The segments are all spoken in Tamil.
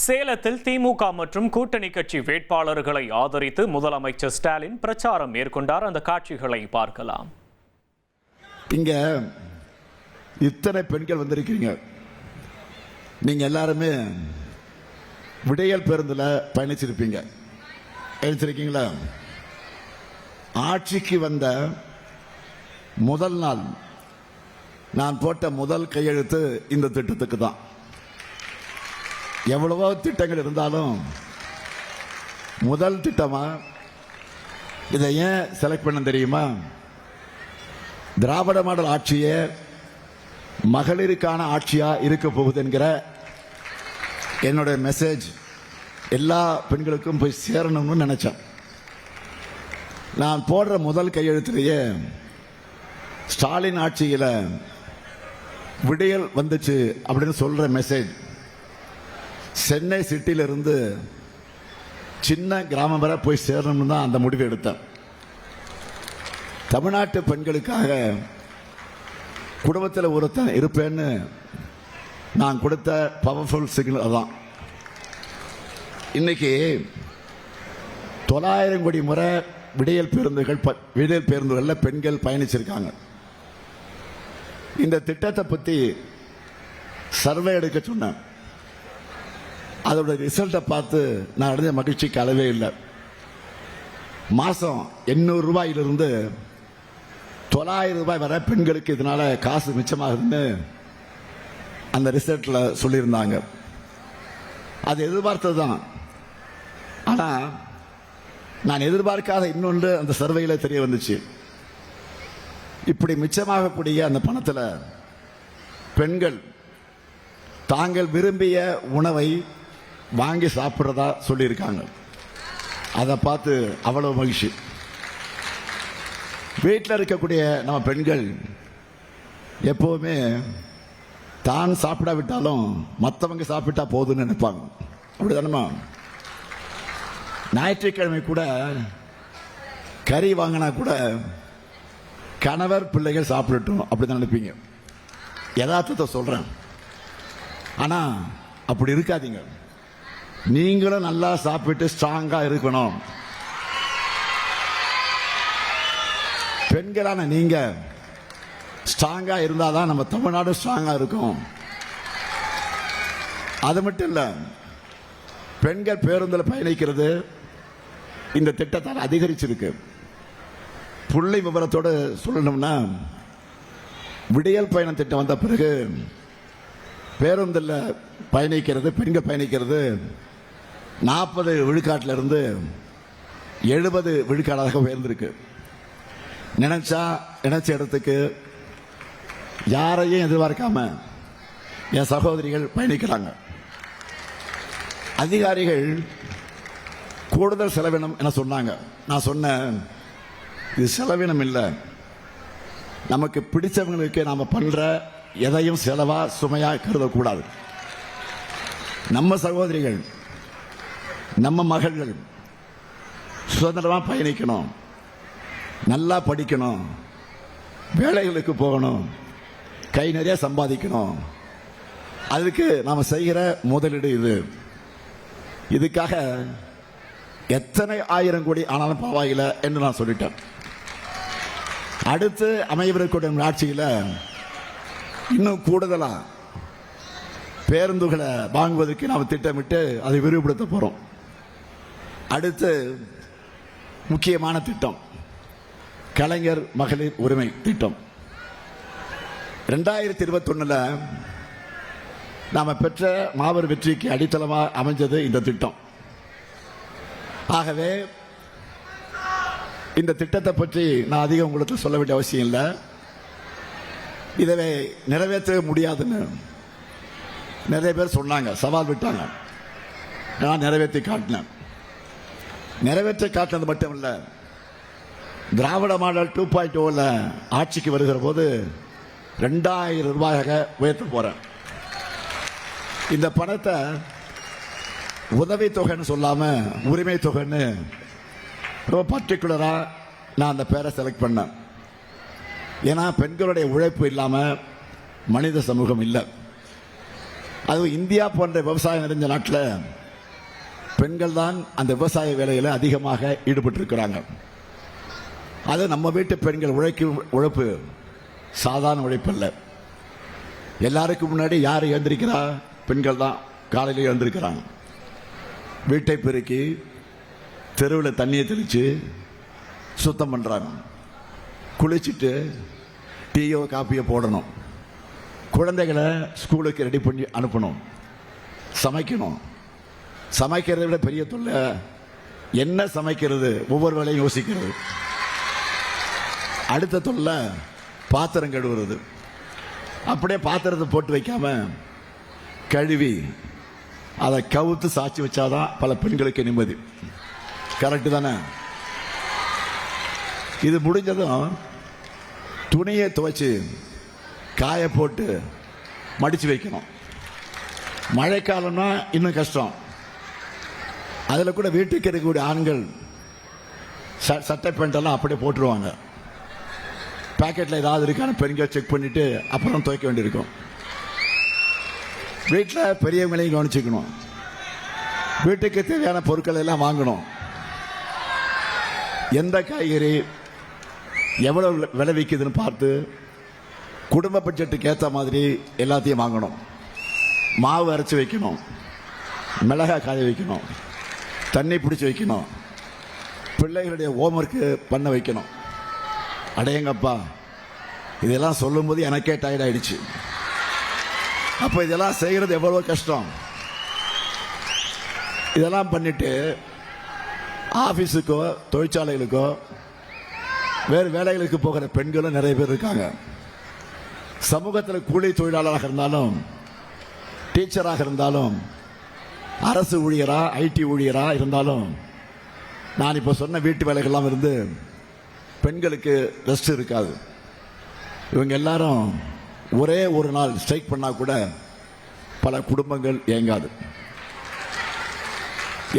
சேலத்தில் திமுக மற்றும் கூட்டணி கட்சி வேட்பாளர்களை ஆதரித்து முதலமைச்சர் ஸ்டாலின் பிரச்சாரம் மேற்கொண்டார். அந்த காட்சிகளை பார்க்கலாம். இங்க இத்தனை பெண்கள் வந்திருக்கீங்க. நீங்க எல்லாருமே விடையல் பேருந்துல பயணிச்சிருக்கீங்களா? ஆட்சிக்கு வந்த முதல் நாள் நான் போட்ட முதல் கையெழுத்து இந்த திட்டத்துக்கு தான். எவ்வளவோ திட்டங்கள் இருந்தாலும் முதல் திட்டமா இதை ஏன் செலக்ட் பண்ண தெரியுமா? திராவிட மாடல் ஆட்சியே மகளிருக்கான ஆட்சியா இருக்க போகுது என்கிற என்னுடைய மெசேஜ் எல்லா பெண்களுக்கும் போய் சேரணும்னு நினைச்சேன். நான் போடுற முதல் கையெழுத்திலேயே ஸ்டாலின் ஆட்சியில விடியல் வந்துச்சு அப்படின்னு சொல்ற மெசேஜ் சென்னை சிட்டியிலிருந்து சின்ன கிராமம் வரை போய் சேரணும்னு தான் அந்த முடிவு எடுத்தேன். தமிழ்நாட்டு பெண்களுக்காக குடும்பத்தில் ஒருத்தன் இருப்பேன்னு நான் கொடுத்த பவர்ஃபுல் சிக்னல் அதான். இன்னைக்கு 900 கோடி முறை விடியல் பேருந்துகளில் பெண்கள் பயணிச்சிருக்காங்க. இந்த திட்டத்தை பற்றி சர்வே எடுக்க சொன்னேன். அதோட ரிசல்ட்டை பார்த்து நான் அடைஞ்ச மகிழ்ச்சிக்கு அளவே இல்லை. மாதம் 800 ரூபாயிலிருந்து 900 ரூபாய் வரை பெண்களுக்கு இதனால காசு மிச்சமாகுதுன்னு அந்த ரிசல்ட்டில் சொல்லியிருந்தாங்க. அது எதிர்பார்த்தது தான். ஆனால் நான் எதிர்பார்க்காத இன்னொன்று அந்த சர்வேயில் தெரிய வந்துச்சு. இப்படி மிச்சமாகக்கூடிய அந்த பணத்தில் பெண்கள் தாங்கள் விரும்பிய உணவை வாங்கி சாப்பிட்றதா சொல்லியிருக்காங்க. அதை பார்த்து அவ்வளவு மகிழ்ச்சி. வீட்டில் இருக்கக்கூடிய நம்ம பெண்கள் எப்போவுமே தான் சாப்பிடாவிட்டாலும் மற்றவங்க சாப்பிட்டா போதும்னு நினைப்பாங்க. அப்படிதானமா? ஞாயிற்றுக்கிழமை கூட கறி வாங்கினா கூட கணவர் பிள்ளைகள் சாப்பிடட்டும் அப்படிதான் நினைப்பீங்க. யதார்த்தத்தை சொல்றேன். ஆனா அப்படி இருக்காதீங்க. நீங்களும் நல்லா சாப்பிட்டு ஸ்ட்ராங்கா இருக்கணும். பெண்களான நீங்க ஸ்ட்ராங்கா இருந்தாதான் நம்ம தமிழ்நாடு ஸ்ட்ராங்கா இருக்கும். அது மட்டும் இல்ல, பெண்கள் பேருந்தில் பயணிக்கிறது இந்த திட்டத்தால் அதிகரிச்சிருக்கு. புள்ளி விவரத்தோடு சொல்லணும்னா, விடியல் பயண திட்டம் வந்த பிறகு பேருந்தில் பயணிக்கிறது, பெண்கள் பயணிக்கிறது 40 விழுக்காட்டில் இருந்து 70 விழுக்காடாக உயர்ந்திருக்கு. நினைச்ச இடத்துக்கு யாரையும் எதிர்பார்க்காம என் சகோதரிகள் பயணிக்கிறாங்க. அதிகாரிகள் கூடுதல் செலவினம் என சொன்னாங்க. நான் சொன்னேன், இது செலவினம் இல்லை. நமக்கு பிடிச்சவங்களுக்கு நாம பண்ற எதையும் செலவா சுமையா கருதக்கூடாது. நம்ம சகோதரிகள், நம்ம மகள்கள் சுதந்திரமா பயணிக்கணும், நல்லா படிக்கணும், வேலைகளுக்கு போகணும், கை நிறைய சம்பாதிக்கணும். அதுக்கு நாம செய்கிற முதலீடு இது. இதுக்காக எத்தனை 1000 கோடி ஆனாலும் பரவாயில்லை என்று நான் சொல்லிட்டேன். அடுத்து அமையவிருக்கும் ஆட்சியில் இன்னும் கூடுதலா பேருந்துகளை வாங்குவதற்கு நாம் திட்டமிட்டு அதை விரிவுபடுத்த போறோம். அடுத்து முக்கியமான திட்டம் கலைஞர் மகளிர் உரிமை திட்டம். 2021 நாம பெற்ற மாபெரும் வெற்றிக்கு அடித்தளமா அமைஞ்சது இந்த திட்டம். ஆகவே இந்த திட்டத்தை பற்றி நான் அதிகம் உங்களுக்கு சொல்ல வேண்டிய அவசியம் இல்லை. இதை நிறைவேற்ற முடியாதுன்னு நிறைய பேர் சொன்னாங்க, சவால் விட்டாங்க. நான் நிறைவேற்றி காட்டினேன். நிறைவேற்ற காட்டினது மட்டும் இல்லை, திராவிட மாடல் 2.0 ஆட்சிக்கு வருகிற போது 2000 ரூபாயாக உயர்த்த போறேன். இந்த பணத்தை உதவி தொகைன்னு சொல்லாம உரிமை தொகைன்னு ரொம்ப பர்டிகுலரா நான் அந்த பேரை செலக்ட் பண்ணேன். ஏன்னா பெண்களுடைய உழைப்பு இல்லாம மனித சமூகம் இல்லை. அதுவும் இந்தியா போன்ற விவசாயம் நிறைஞ்ச நாட்டில் பெண்கள் தான் அந்த விவசாய வேலையில் அதிகமாக ஈடுபட்டிருக்கிறாங்க. அது நம்ம வீட்டு பெண்கள் உழைக்கும் உழைப்பு சாதாரண உழைப்பல்ல. எல்லாருக்கும் முன்னாடி யார் எழுந்திருக்கிறா? பெண்கள் தான் காலையில் எழுந்திருக்கிறாங்க. வீட்டை பெருக்கி தெருவில் தண்ணியை தெளித்து சுத்தம் பண்ணுறாங்க. குளிச்சுட்டு டீயோ காப்பியோ போடணும். குழந்தைகளை ஸ்கூலுக்கு ரெடி பண்ணி அனுப்பணும். சமைக்கணும். சமைக்கிறத விட பெரிய தொல்லை என்ன சமைக்கிறது, ஒவ்வொரு வேலையும் யோசிக்கிறது. அடுத்த தொல்லை பாத்திரம் கழுவுறது. அப்படியே பாத்திரத்தை போட்டு வைக்காம கழுவி அதை கவுத்து சாட்சி வச்சாதான் பல பெண்களுக்கு நிம்மதி. கரெக்டு தானே? இது முடிஞ்சதும் துணியை துவைச்சு காய போட்டு மடிச்சு வைக்கணும். மழைக்காலம்னா இன்னும் கஷ்டம். அதில் கூட வீட்டுக்கு இருக்கக்கூடிய ஆண்கள் சட்டை பேண்டெல்லாம் அப்படியே போட்டுருவாங்க. பாக்கெட்டில் ஏதாவது இருக்கான பெண்கள் செக் பண்ணிட்டு அப்புறம் துவைக்க வேண்டியிருக்கும். வீட்டில் பெரியவங்களையும் கவனிச்சுக்கணும். வீட்டுக்கு தேவையான பொருட்கள் எல்லாம் வாங்கணும். எந்த காய்கறி எவ்வளவு விளைவிக்குதுன்னு பார்த்து குடும்ப பட்ஜெட்டுக்கு ஏற்ற மாதிரி எல்லாத்தையும் வாங்கணும். மாவு அரைச்சி வைக்கணும். மிளகாய் காய வைக்கணும். தண்ணி பிடிச்சி வைக்கணும். பிள்ளைகளுடைய ஹோம்ஒர்க்கு பண்ண வைக்கணும். அடையங்கப்பா, இதெல்லாம் சொல்லும்போது எனக்கே டயர்ட் ஆயிடுச்சு. அப்போ இதெல்லாம் செய்கிறது எவ்வளோ கஷ்டம். இதெல்லாம் பண்ணிட்டு ஆஃபீஸுக்கோ தொழிற்சாலைகளுக்கோ வேறு வேலைகளுக்கு போகிற பெண்களும் நிறைய பேர் இருக்காங்க. சமூகத்தில் கூலி தொழிலாளராக இருந்தாலும், டீச்சராக இருந்தாலும், அரசு ஊழியரா ஐடி ஊழியரா இருந்தாலும், நான் இப்போ சொன்ன வீட்டு வேலைகள்லாம் இருந்து பெண்களுக்கு ரெஸ்ட் இருக்காது. இவங்க எல்லாரும் ஒரே ஒரு நாள் ஸ்ட்ரைக் பண்ணா கூட பல குடும்பங்கள் இயங்காது.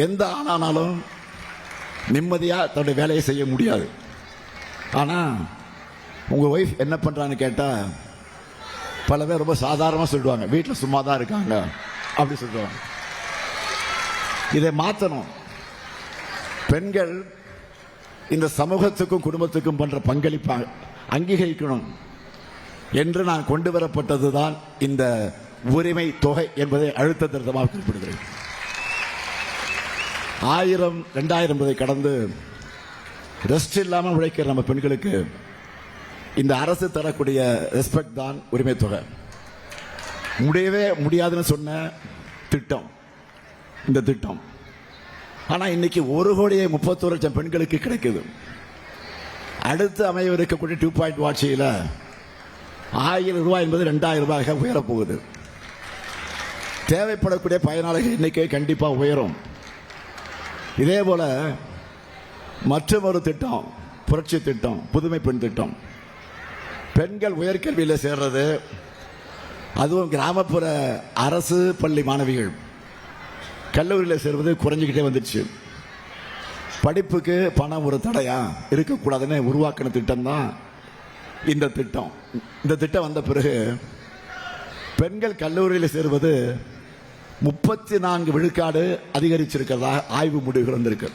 எந்த ஆனாலும் நிம்மதியாக தன்னுடைய வேலையை செய்ய முடியாது. ஆனால் உங்கள் ஒய்ஃப் என்ன பண்ணுறான்னு கேட்டால் பல பேர் ரொம்ப சாதாரணமாக சொல்லிடுவாங்க, வீட்டில் சும்மா தான் இருக்காங்க அப்படி சொல்லுவாங்க. இதை மாற்றணும். பெண்கள் இந்த சமூகத்துக்கும் குடும்பத்துக்கும் பண்ற பங்களிப்பை அங்கீகரிக்கணும் என்று நான் கொண்டு வரப்பட்டது தான் இந்த உரிமை தொகை என்பதை அழுத்த திருத்தமாக குறிப்பிடுகிறேன். 1000 2000 என்பதை கடந்து ரெஸ்ட் இல்லாமல் உழைக்கிற நம்ம பெண்களுக்கு இந்த அரசு தரக்கூடிய ரெஸ்பெக்ட் தான் உரிமை தொகை. முடியவே முடியாதுன்னு சொன்ன திட்டம் இந்த திட்டம். ஆனால் இன்னைக்கு 1,31,00,000 பெண்களுக்கு கிடைக்குது. அடுத்து அமைய இருக்கக்கூடிய 2.0 ஆட்சியில் 1000 ரூபாய் என்பது 2000 ரூபாயாக உயரப்போகுது. தேவைப்படக்கூடிய பயனாளிகள் எண்ணிக்கை கண்டிப்பாக உயரும். இதே போல மற்றொரு திட்டம், புரட்சி திட்டம், புதுமை பெண் திட்டம். பெண்கள் உயர்கல்வியில் சேர்றது, அதுவும் கிராமப்புற அரசு பள்ளி மாணவிகள் கல்லூரியில் சேர்வது குறைஞ்சிக்கிட்டே வந்துடுச்சு. படிப்புக்கு பணம் ஒரு தடையா இருக்கக்கூடாதுன்னு உருவாக்கின திட்டம் தான் இந்த திட்டம். இந்த திட்டம் வந்த பிறகு பெண்கள் கல்லூரியில் சேர்வது 34 விழுக்காடு அதிகரிச்சிருக்கிறதா ஆய்வு முடிவுகள் வந்திருக்கு.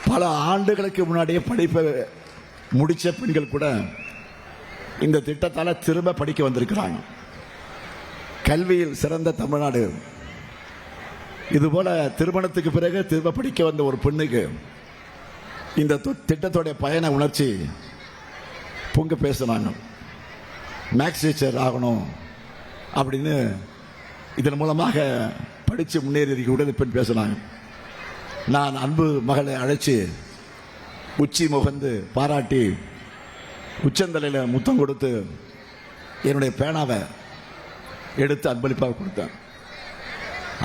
பல ஆண்டுகளுக்கு முன்னாடியே படிப்பை முடிச்ச பெண்கள் கூட இந்த திட்டத்தால் திரும்ப படிக்க வந்திருக்கிறாங்க. கல்வியில் சிறந்த தமிழ்நாடு. இதுபோல திருமணத்துக்கு பிறகு திரும்ப படிக்க வந்த ஒரு பெண்ணுக்கு இந்த திட்டத்துடைய பயண உணர்ச்சி பொங்க பேசுனாங்க. மேக்ஸ் டீச்சர் ஆகணும் அப்படின்னு இதன் மூலமாக படித்து முன்னேறி கூட பெண் பேசினாங்க. நான் அன்பு மகளை அழைச்சி உச்சி முகந்து பாராட்டி உச்சந்தலையில் முத்தம் கொடுத்து என்னுடைய பேனாவை எடுத்து அன்பளிப்பாக கொடுத்தேன்.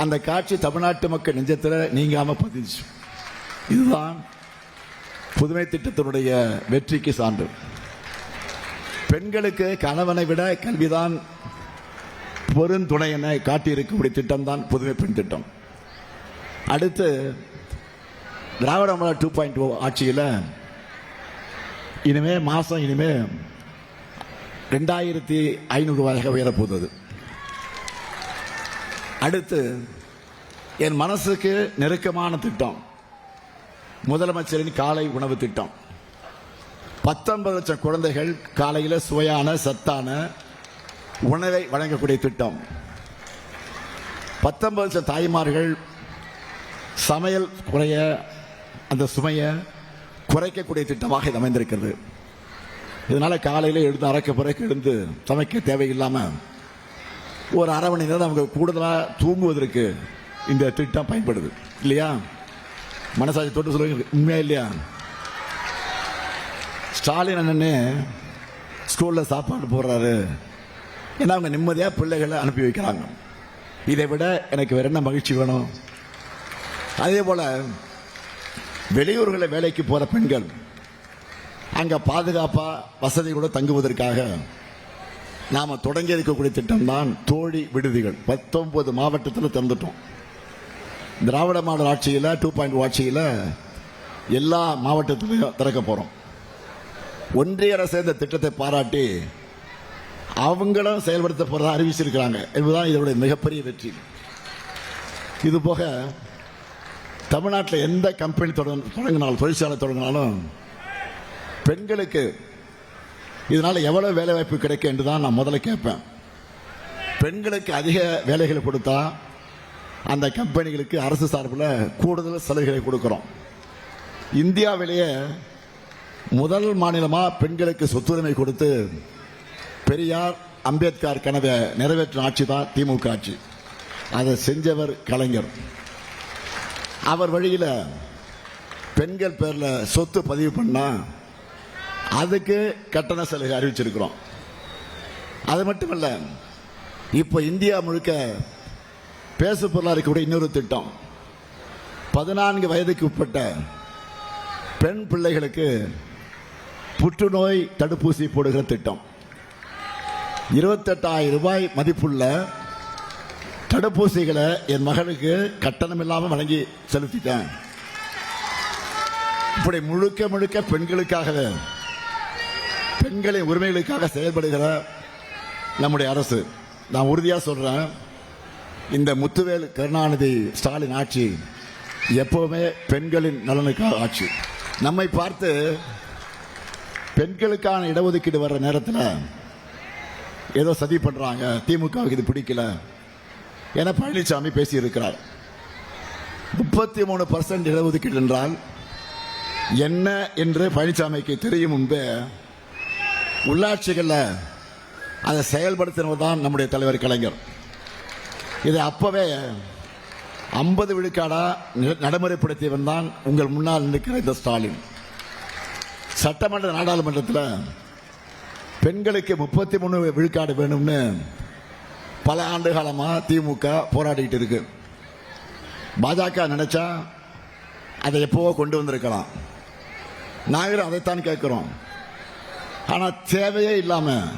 அந்த காட்சி தமிழ்நாட்டு மக்கள் நெஞ்சத்தில் நீங்காம பதிச்சு. இதுதான் புதுமை திட்டத்தினுடைய வெற்றிக்கு சான்று. பெண்களுக்கு கணவனை விட கல்விதான் பெருந்துணை என காட்டியிருக்கக்கூடிய திட்டம் தான் புதுமை பெண் திட்டம். அடுத்து திராவிட மாடல் 2.0 ஆட்சியில் இனிமே மாசம் 2500 ரூபாயாக உயரப்போகுது. அடுத்து என் மனசுக்கு நெருக்கமான திட்டம் முதலமைச்சரின் காலை உணவு திட்டம். 19 லட்சம் குழந்தைகள் காலையில் சுவையான சத்தான உணவை வழங்கக்கூடிய திட்டம். 19 லட்சம் தாய்மார்கள் சமையல் குறைய அந்த சுமையை குறைக்கக்கூடிய திட்டமாக இது அமைந்திருக்கிறது. இதனால காலையில் எழுந்து அரைக்க பிறகு எழுந்து சமைக்க தேவையில்லாமல் ஒரு அரை மணி நேரம் அவங்க கூடுதலாக தூங்குவதற்கு இந்த திட்டம் பயன்படுது இல்லையா? மனசாட்சி தொட்டு சொல்லுங்க, உண்மையா இல்லையா? ஸ்டாலின் அண்ணனே ஸ்கூலில் சாப்பாடு போடுறாரு, ஏன்னா அவங்க நிம்மதியாக பிள்ளைகளை அனுப்பி வைக்கிறாங்க. இதை விட எனக்கு வேற என்ன மகிழ்ச்சி வேணும்? அதே போல வெளியூர்களில் வேலைக்கு போகிற பெண்கள் அங்கே பாதுகாப்பாக வசதியோடு தங்குவதற்காக நாம் தொடங்கி இருக்கக்கூடிய திட்டம் தான் தோழி விடுதிகள். 19 மாவட்டத்தில் திறந்துட்டோம். திராவிட மாடல் ஆட்சியில் 2.0 ஆட்சியில் எல்லா மாவட்டத்திலையும் திறக்க போகிறோம். ஒன்றிய அரசு இந்த திட்டத்தை பாராட்டி அவங்களும் செயல்படுத்த போறதா அறிவிச்சிருக்கிறாங்க என்பதுதான் இதனுடைய மிகப்பெரிய வெற்றி. இது போக தமிழ்நாட்டில் எந்த கம்பெனி தொடங்கினாலும் தொழிற்சாலை தொடங்கினாலும் பெண்களுக்கு இதனால எவ்வளவு வேலை வாய்ப்பு கிடைக்கும் என்று தான் நான் முதல்ல கேட்பேன். பெண்களுக்கு அதிக வேலைகளை கொடுத்தா அந்த கம்பெனிகளுக்கு அரசு சார்பில் கூடுதல் சலுகைகளை கொடுக்கிறோம். இந்தியாவிலேயே முதல் மாநிலமாக பெண்களுக்கு சொத்துரிமை கொடுத்து பெரியார் அம்பேத்கர் கனவை நிறைவேற்றும் ஆட்சி தான் திமுக ஆட்சி. அதை செஞ்சவர் கலைஞர். அவர் வழியில் பெண்கள் பேரில் சொத்து பதிவு பண்ணா அதுக்கு கட்டண சலுகை அறிவிச்சிருக்கிறோம். அது மட்டுமல்ல, இப்போ இந்தியா முழுக்க பேசு பொருளாக இருக்கக்கூடிய இன்னொரு திட்டம் 14 வயதுக்கு உட்பட்ட பெண் பிள்ளைகளுக்கு புற்றுநோய் தடுப்பூசி போடுகிற திட்டம். 28,000 ரூபாய் மதிப்புள்ள தடுப்பூசிகளை என் மகளுக்கு கட்டணம் இல்லாமல் வழங்கி செலுத்திட்டேன். இப்படி முழுக்க முழுக்க பெண்களுக்காகவே, பெண்களின் உரிமைகளுக்காக செயல்படுகிற நம்முடைய அரசு. நான் உறுதியாக சொல்றேன், இந்த முத்துவேல் கருணாநிதி ஸ்டாலின் ஆட்சி எப்பவுமே பெண்களின் நலனுக்காக ஆட்சி. நம்மை பார்த்து பெண்களுக்கான இடஒதுக்கீடு வர்ற நேரத்தில் ஏதோ சதி பண்றாங்க, திமுகவுக்கு இது பிடிக்கல என பழனிசாமி பேசியிருக்கிறார். 33% இடஒதுக்கீடு என்றால் என்ன என்று பழனிசாமிக்கு தெரியும் முன்பே உள்ளாட்சிகளில் அதை செயல்படுத்தினவர் தான் நம்முடைய தலைவர் கலைஞர். இதை அப்பவே 50 விழுக்காடா நடைமுறைப்படுத்தியவன் தான் உங்கள் முன்னால் நிற்கிற இந்த ஸ்டாலின். சட்டமன்ற நாடாளுமன்றத்தில் பெண்களுக்கு 33 விழுக்காடு வேணும்னு பல ஆண்டு காலமாக திமுக போராடிட்டு இருக்கு. பாஜக நினைச்சா அதை எப்போவோ கொண்டு வந்திருக்கலாம். நாங்களும் அதைத்தான் கேட்கிறோம். ஆனால் தேவையே இல்லாமல்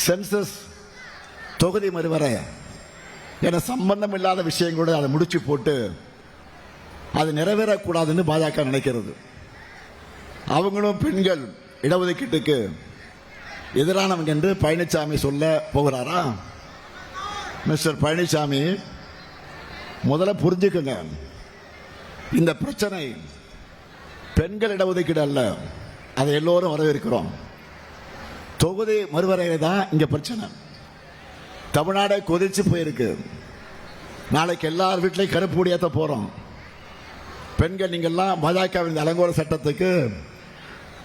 சென்சஸ், தொகுதி மறுவரை என சம்பந்தம் இல்லாத விஷயங்களோட அதை முடிச்சு போட்டு அது நிறைவேறக்கூடாதுன்னு பாஜக நினைக்கிறது. அவங்களும் பெண்கள் இடஒதுக்கீட்டுக்கு எதிரானவங்க என்று பழனிசாமி சொல்ல போகிறாரா? மிஸ்டர் பழனிசாமி, முதல்ல புரிஞ்சுக்குங்க, இந்த பிரச்சனை பெண்கள் இடஒதுக்கீடு அல்ல, அதை எல்லோரும் வரவேற்கிறோம். தொகுதி மறுவரையை தான் இங்க பிரச்சனை. தமிழ்நாடு கொதிச்சு போயிருக்கு. நாளைக்கு எல்லார் வீட்லையும் கருப்பு கொடியேற்ற போறோம். பெண்கள் நீங்கள்லாம் பாஜகவின் அலங்கோல சட்டத்துக்கு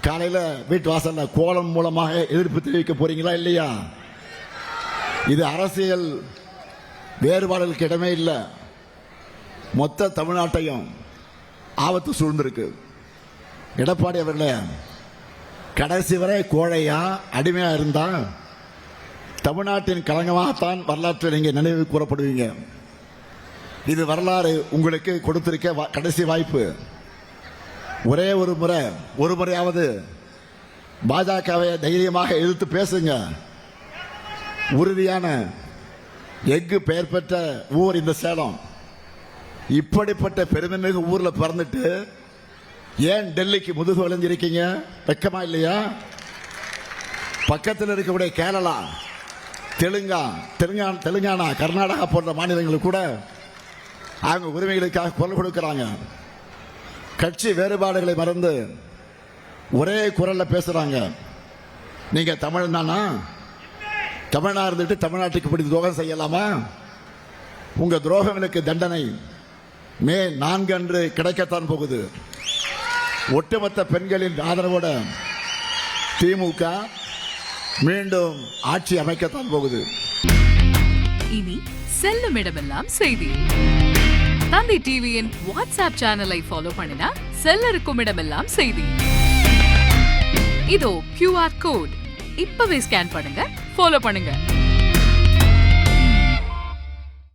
காலையில் வீட்டு வாசல்ல கோலம் மூலமாக எதிர்ப்பு தெரிவிக்க போறீங்களா இல்லையா? இது அரசியல் வேறுபாடுகளுக்கு இடமே இல்லை. மொத்த தமிழ்நாட்டையும் ஆபத்து சூழ்ந்திருக்கு. எடப்பாடி அவர்களே, கடைசி வரை கோழையா அடிமையா இருந்தா தமிழ்நாட்டின் களங்கமாகத்தான் வரலாற்றில் நீங்க நினைவு கூறப்படுவீங்க. இது வரலாறு உங்களுக்கு கொடுத்திருக்க கடைசி வாய்ப்பு. ஒரே ஒரு முறையாவது பாஜகவை தைரியமாக எதிர்த்து பேசுங்க. உறுதியான எஃகு பெயர் பெற்ற ஊர் இந்த சேலம். இப்படிப்பட்ட பெருமைமிகு ஊர்ல பிறந்துட்டு ஏன் டெல்லிக்கு முதுகு வளைஞ்சிருக்கீங்க? வெக்கமா இல்லையா? பக்கத்தில் இருக்கக்கூடிய கேரளா, தெலுங்கானா, கர்நாடகா போன்ற மாநிலங்கள் கூட அவங்க உரிமைகளுக்காக குரல் கொடுக்கிறாங்க. கட்சி வேறுபாடுகளை மறந்து ஒரே குரல்ல பேசுறாங்க. நீங்க தமிழ்னா தமிழ்னா இருந்துட்டு தமிழ்நாட்டுக்கு இப்படி துரோகம் செய்யலாமா? உங்க துரோகங்களுக்கு தண்டனை மே 4 அன்று கிடைக்கத்தான் போகுது. ஒட்டுமொத்த பெண்களின் ஆதரவோட திமுக மீண்டும் ஆட்சி அமைக்கத்தான் போகுது. இனி செல்லும் இடமெல்லாம் செய்தி. தந்தி டிவியின் வாட்ஸ்அப் சேனலை ஃபாலோ பண்ணினா செல்ல இருக்கும் இடமெல்லாம் செய்தி. இதோ QR கோட் இப்பவே ஸ்கேன் பண்ணுங்க, ஃபாலோ பண்ணுங்க.